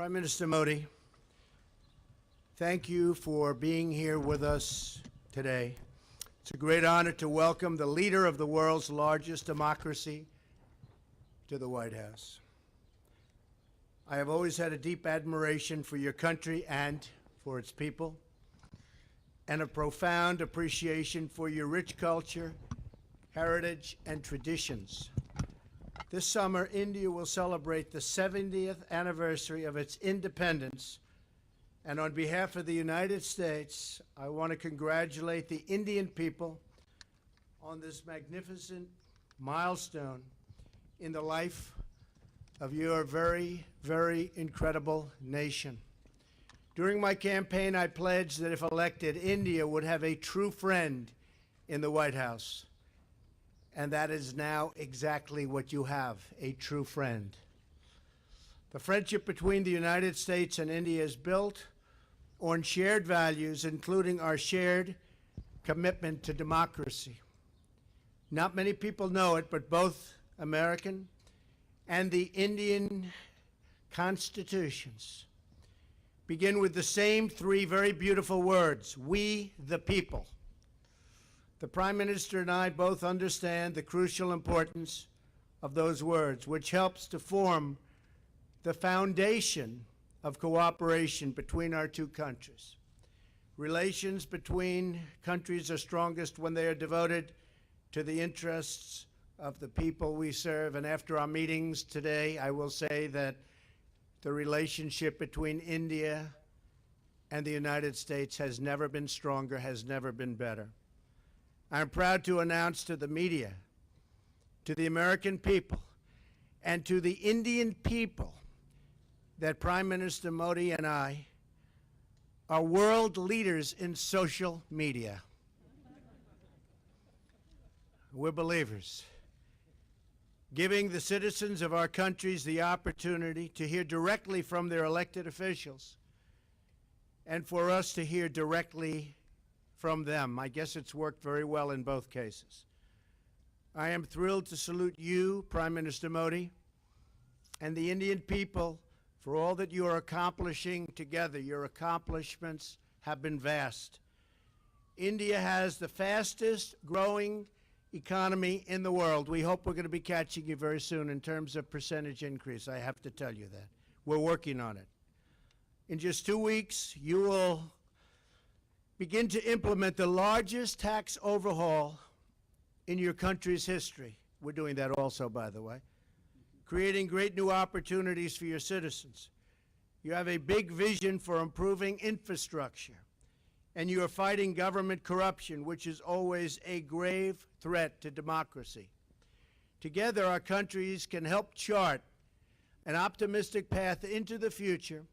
Prime Minister Modi, thank you for being here with us today. It's a great honor to welcome the leader of the world's largest democracy to the White House. I have always had a deep admiration for your country and for its people, and a profound appreciation for your rich culture, heritage, and traditions. This summer, India will celebrate the 70th anniversary of its independence, and on behalf of the United States, I want to congratulate the Indian people on this magnificent milestone in the life of your very, very incredible nation. During my campaign, I pledged that if elected, India would have a true friend in the White House. And that is now exactly what you have, a true friend. The friendship between the United States and India is built on shared values, including our shared commitment to democracy. Not many people know it, but both American and the Indian constitutions begin with the same three very beautiful words: we the people. The Prime Minister and I both understand the crucial importance of those words, which helps to form the foundation of cooperation between our two countries. Relations between countries are strongest when they are devoted to the interests of the people we serve. And after our meetings today, I will say that the relationship between India and the United States has never been stronger, has never been better. I'm proud to announce to the media, to the American people, and to the Indian people that Prime Minister Modi and I are world leaders in social media. We're believers, giving the citizens of our countries the opportunity to hear directly from their elected officials and for us to hear directly from them. I guess it's worked very well in both cases. I am thrilled to salute you, Prime Minister Modi, and the Indian people for all that you are accomplishing together. Your accomplishments have been vast. India has the fastest growing economy in the world. We hope we're going to be catching you very soon in terms of percentage increase. I have to tell you that. We're working on it. In just 2 weeks, you will begin to implement the largest tax overhaul in your country's history. We're doing that also, by the way, creating great new opportunities for your citizens. You have a big vision for improving infrastructure, and you are fighting government corruption, which is always a grave threat to democracy. Together, our countries can help chart an optimistic path into the future,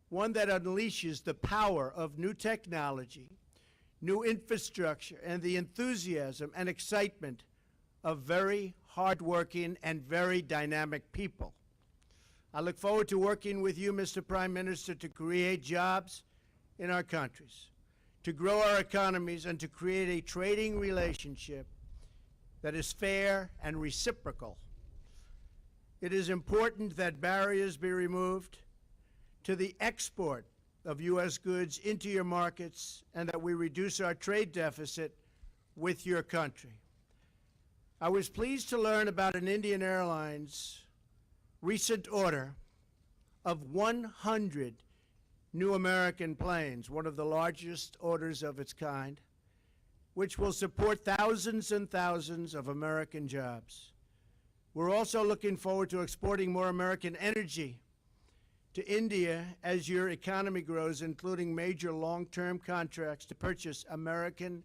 one that unleashes the power of new technology, new infrastructure, and the enthusiasm and excitement of very hardworking and very dynamic people. I look forward to working with you, Mr. Prime Minister, to create jobs in our countries, to grow our economies, and to create a trading relationship that is fair and reciprocal. It is important that barriers be removed to the export of U.S. goods into your markets, and that we reduce our trade deficit with your country. I was pleased to learn about an Indian Airlines recent order of 100 new American planes, one of the largest orders of its kind, which will support thousands and thousands of American jobs. We're also looking forward to exporting more American energy to India as your economy grows, including major long-term contracts to purchase American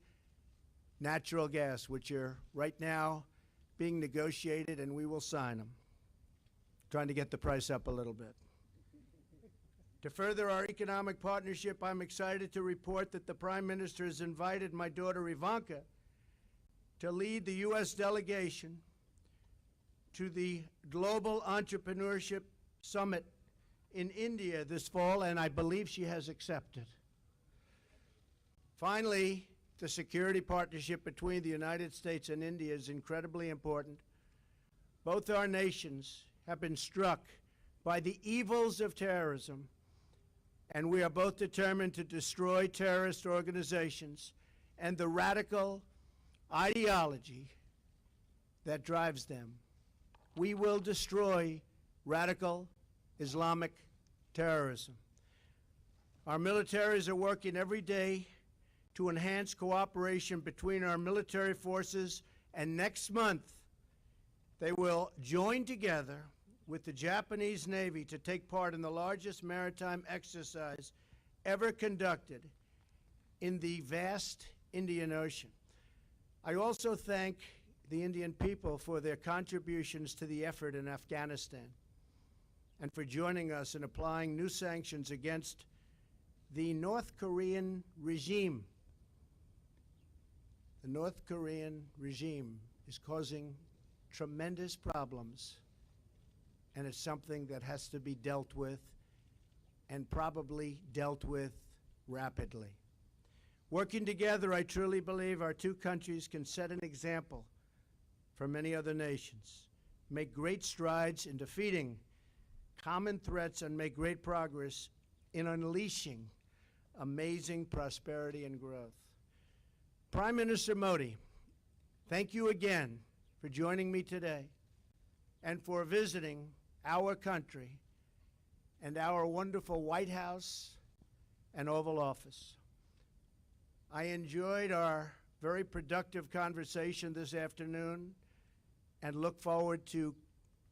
natural gas, which are right now being negotiated, and we will sign them, trying to get the price up a little bit. To further our economic partnership, I'm excited to report that the Prime Minister has invited my daughter Ivanka to lead the U.S. delegation to the Global Entrepreneurship Summit in India this fall, and I believe she has accepted. Finally, the security partnership between the United States and India is incredibly important. Both our nations have been struck by the evils of terrorism, and we are both determined to destroy terrorist organizations and the radical ideology that drives them. We will destroy radical Islamic terrorism. Our militaries are working every day to enhance cooperation between our military forces, and next month they will join together with the Japanese Navy to take part in the largest maritime exercise ever conducted in the vast Indian Ocean. I also thank the Indian people for their contributions to the effort in Afghanistan and for joining us in applying new sanctions against the North Korean regime. The North Korean regime is causing tremendous problems, and it's something that has to be dealt with, and probably dealt with rapidly. Working together, I truly believe our two countries can set an example for many other nations, make great strides in defeating common threats, and make great progress in unleashing amazing prosperity and growth. Prime Minister Modi, thank you again for joining me today and for visiting our country and our wonderful White House and Oval Office. I enjoyed our very productive conversation this afternoon and look forward to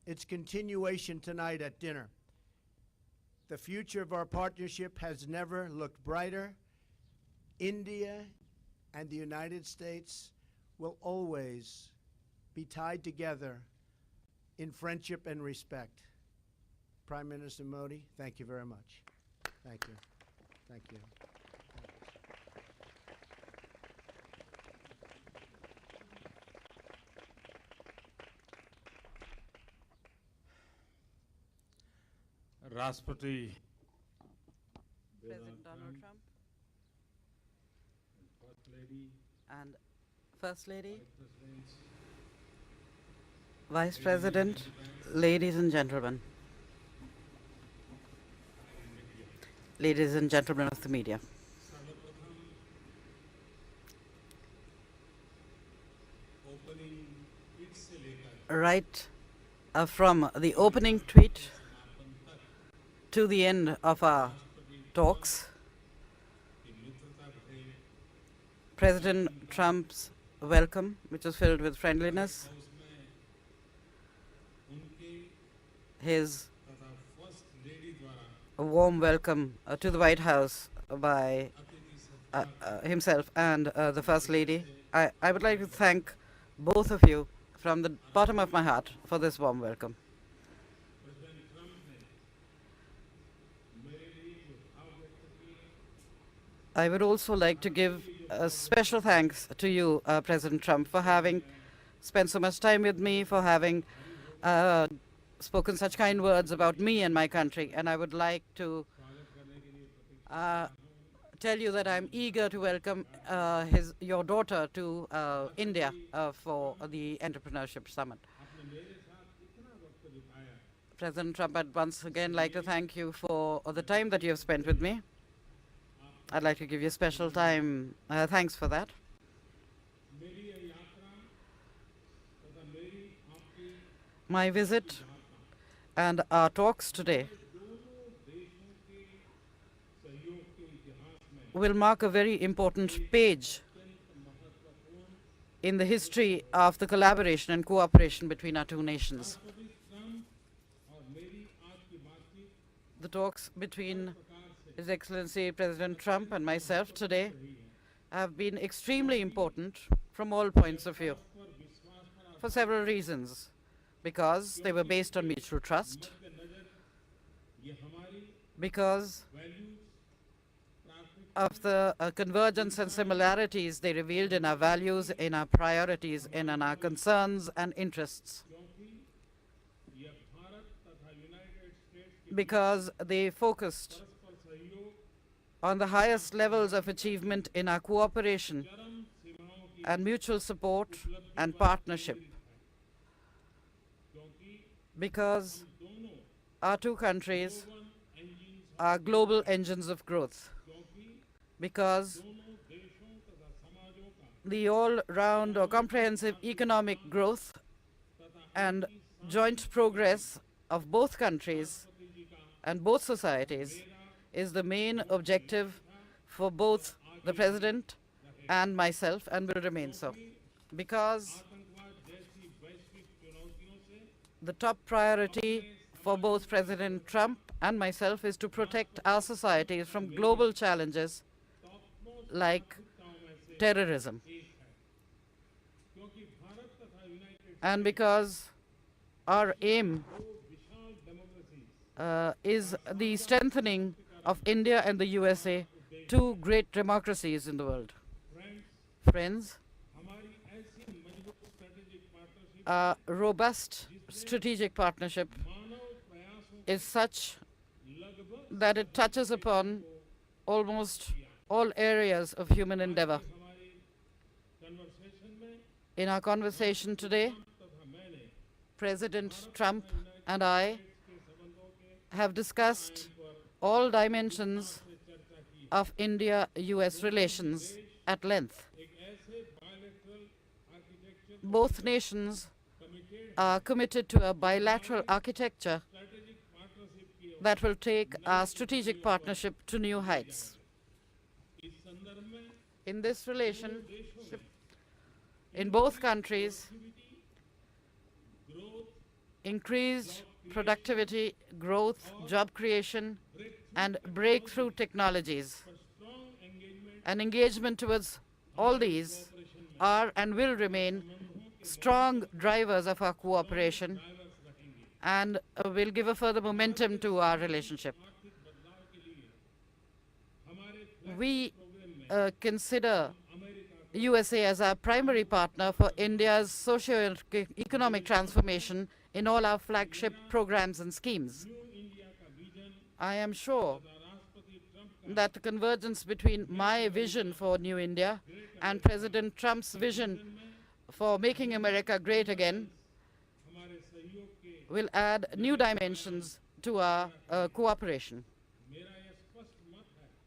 its continuation tonight at dinner. The future of our partnership has never looked brighter. India and the United States will always be tied together in friendship and respect. Prime Minister Modi, thank you very much. Thank you. Thank you. Rashtrapati President Donald Trump First Lady, and First Lady, Vice President, ladies and gentlemen, ladies and gentlemen of the media. Right from the opening tweet to the end of our talks, President Trump's welcome, which was filled with friendliness, his warm welcome to the White House by himself and the First Lady. I would like to thank both of you from the bottom of my heart for this warm welcome. I would also like to give a special thanks to you, President Trump, for having spent so much time with me, for having spoken such kind words about me and my country. And I would like to tell you that I'm eager to welcome your daughter to India for the Entrepreneurship Summit. President Trump, I'd once again like to thank you for the time that you have spent with me. I'd like to give you special time. Thanks for that. My visit and our talks today will mark a very important page in the history of the collaboration and cooperation between our two nations. The talks between His Excellency President Trump and myself today have been extremely important from all points of view for several reasons. Because they were based on mutual trust, because of the convergence and similarities they revealed in our values, in our priorities, and in our concerns and interests, because they focused on the highest levels of achievement in our cooperation and mutual support and partnership, because our two countries are global engines of growth because the all-round or comprehensive economic growth and joint progress of both countries and both societies is the main objective for both the President and myself, and will remain so. Because the top priority for both President Trump and myself is to protect our societies from global challenges like terrorism. And because our aim is the strengthening of India and the USA, two great democracies in the world. Friends, a robust strategic partnership is such that it touches upon almost all areas of human endeavor. In our conversation today, President Trump and I have discussed all dimensions of India-US relations at length. Both nations are committed to a bilateral architecture that will take our strategic partnership to new heights. In this relationship, in both countries, increased productivity, growth, job creation, and breakthrough technologies. And engagement towards all these are and will remain strong drivers of our cooperation and will give a further momentum to our relationship. We consider USA as our primary partner for India's socio-economic transformation in all our flagship programs and schemes. I am sure that the convergence between my vision for New India and President Trump's vision for making America great again will add new dimensions to our cooperation.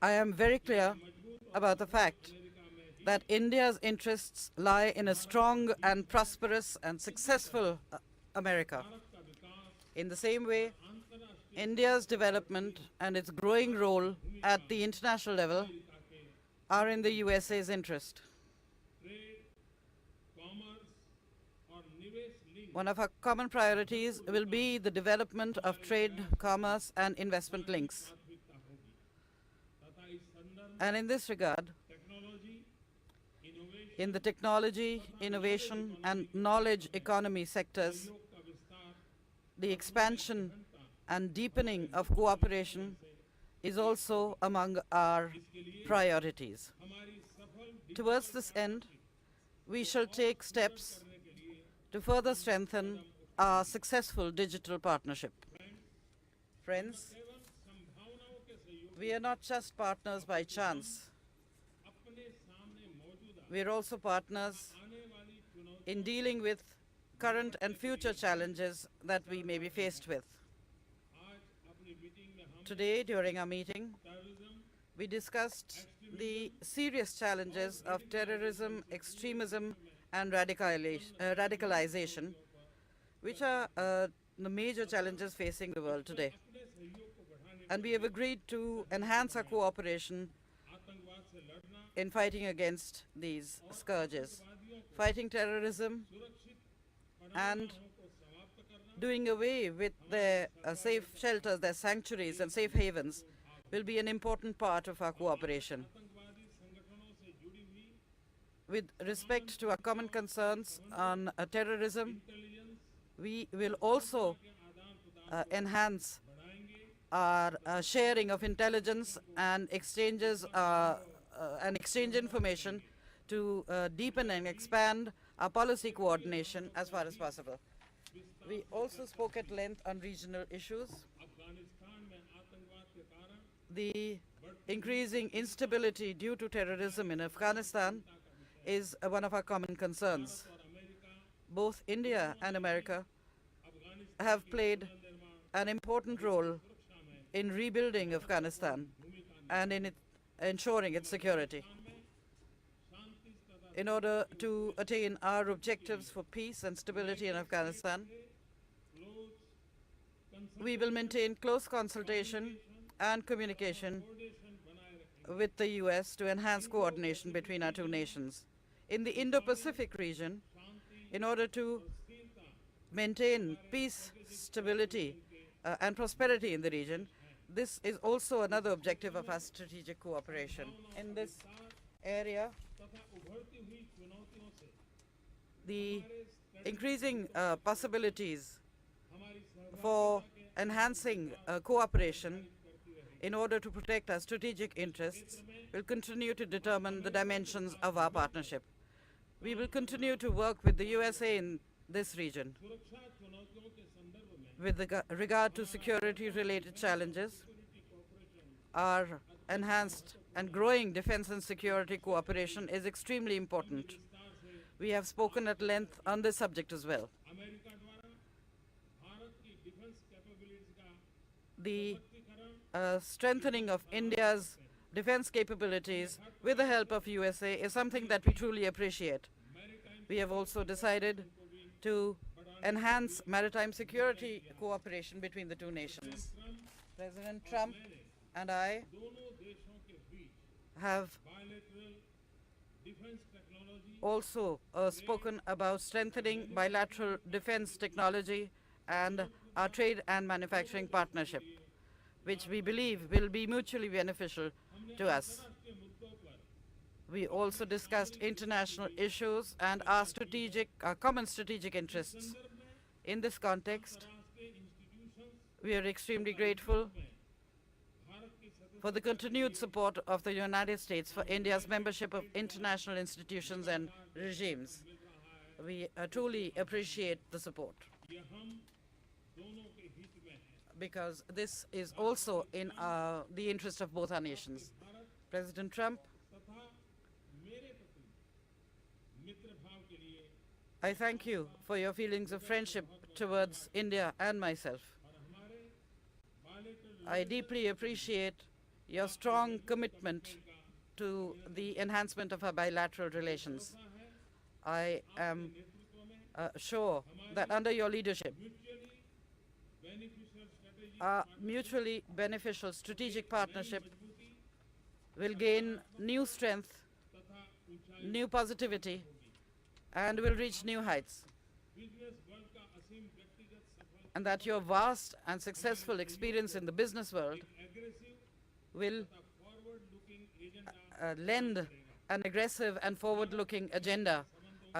I am very clear about the fact that India's interests lie in a strong and prosperous and successful America. In the same way, India's development and its growing role at the international level are in the USA's interest. One of our common priorities will be the development of trade, commerce, and investment links. And in this regard, in the technology, innovation, and knowledge economy sectors, the expansion and deepening of cooperation is also among our priorities. Towards this end, we shall take steps to further strengthen our successful digital partnership. Friends, we are not just partners by chance. We are also partners in dealing with current and future challenges that we may be faced with. Today, during our meeting, we discussed the serious challenges of terrorism, extremism, and radicalization, which are the major challenges facing the world today. And we have agreed to enhance our cooperation in fighting against these scourges. Fighting terrorism and doing away with their safe shelters, their sanctuaries and safe havens will be an important part of our cooperation. With respect to our common concerns on terrorism, we will also enhance our sharing of intelligence and exchange information to deepen and expand our policy coordination as far as possible. We also spoke at length on regional issues. The increasing instability due to terrorism in Afghanistan is one of our common concerns. Both India and America have played an important role in rebuilding Afghanistan and in ensuring its security. In order to attain our objectives for peace and stability in Afghanistan, we will maintain close consultation and communication with the US to enhance coordination between our two nations. In the Indo-Pacific region, in order to maintain peace, stability, and prosperity in the region, this is also another objective of our strategic cooperation. In this area, the increasing possibilities for enhancing cooperation in order to protect our strategic interests will continue to determine the dimensions of our partnership. We will continue to work with the USA in this region. With regard to security-related challenges, our enhanced and growing defense and security cooperation is extremely important. We have spoken at length on this subject as well. The strengthening of India's defense capabilities with the help of USA is something that we truly appreciate. We have also decided to enhance maritime security cooperation between the two nations. President Trump and I have also spoken about strengthening bilateral defense technology and our trade and manufacturing partnership, which we believe will be mutually beneficial to us. We also discussed international issues and our common strategic interests. In this context, we are extremely grateful for the continued support of the United States for India's membership of international institutions and regimes. We truly appreciate the support, because this is also in the interest of both our nations. President Trump, I thank you for your feelings of friendship towards India and myself. I deeply appreciate your strong commitment to the enhancement of our bilateral relations. I am sure that under your leadership, our mutually beneficial strategic partnership will gain new strength, new positivity, and will reach new heights. And that your vast and successful experience in the business world will lend an aggressive and forward-looking agenda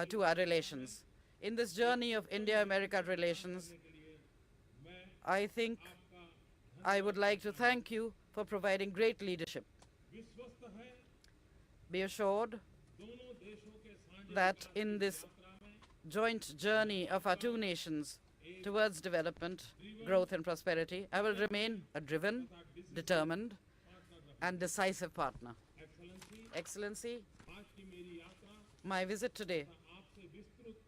to our relations. In this journey of India-America relations, I think I would like to thank you for providing great leadership. Be assured that in this joint journey of our two nations towards development, growth, and prosperity, I will remain a driven, determined, and decisive partner. Excellency, my visit today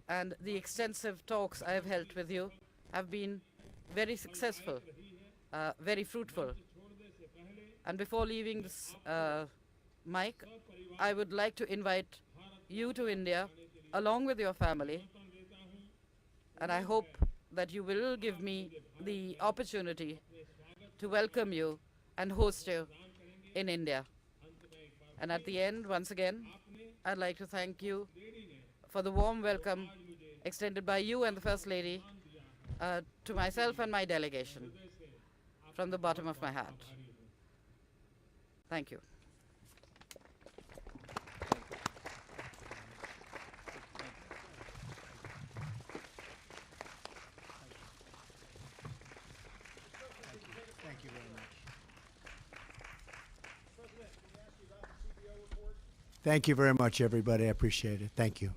and the extensive talks I have held with you have been very successful, very fruitful. And before leaving this mic, I would like to invite you to India along with your family, and I hope that you will give me the opportunity to welcome you and host you in India. And at the end, once again, I'd like to thank you for the warm welcome extended by you and the First Lady to myself and my delegation from the bottom of my heart. Thank you. Thank you very much. Thank you very much, everybody. I appreciate it. Thank you.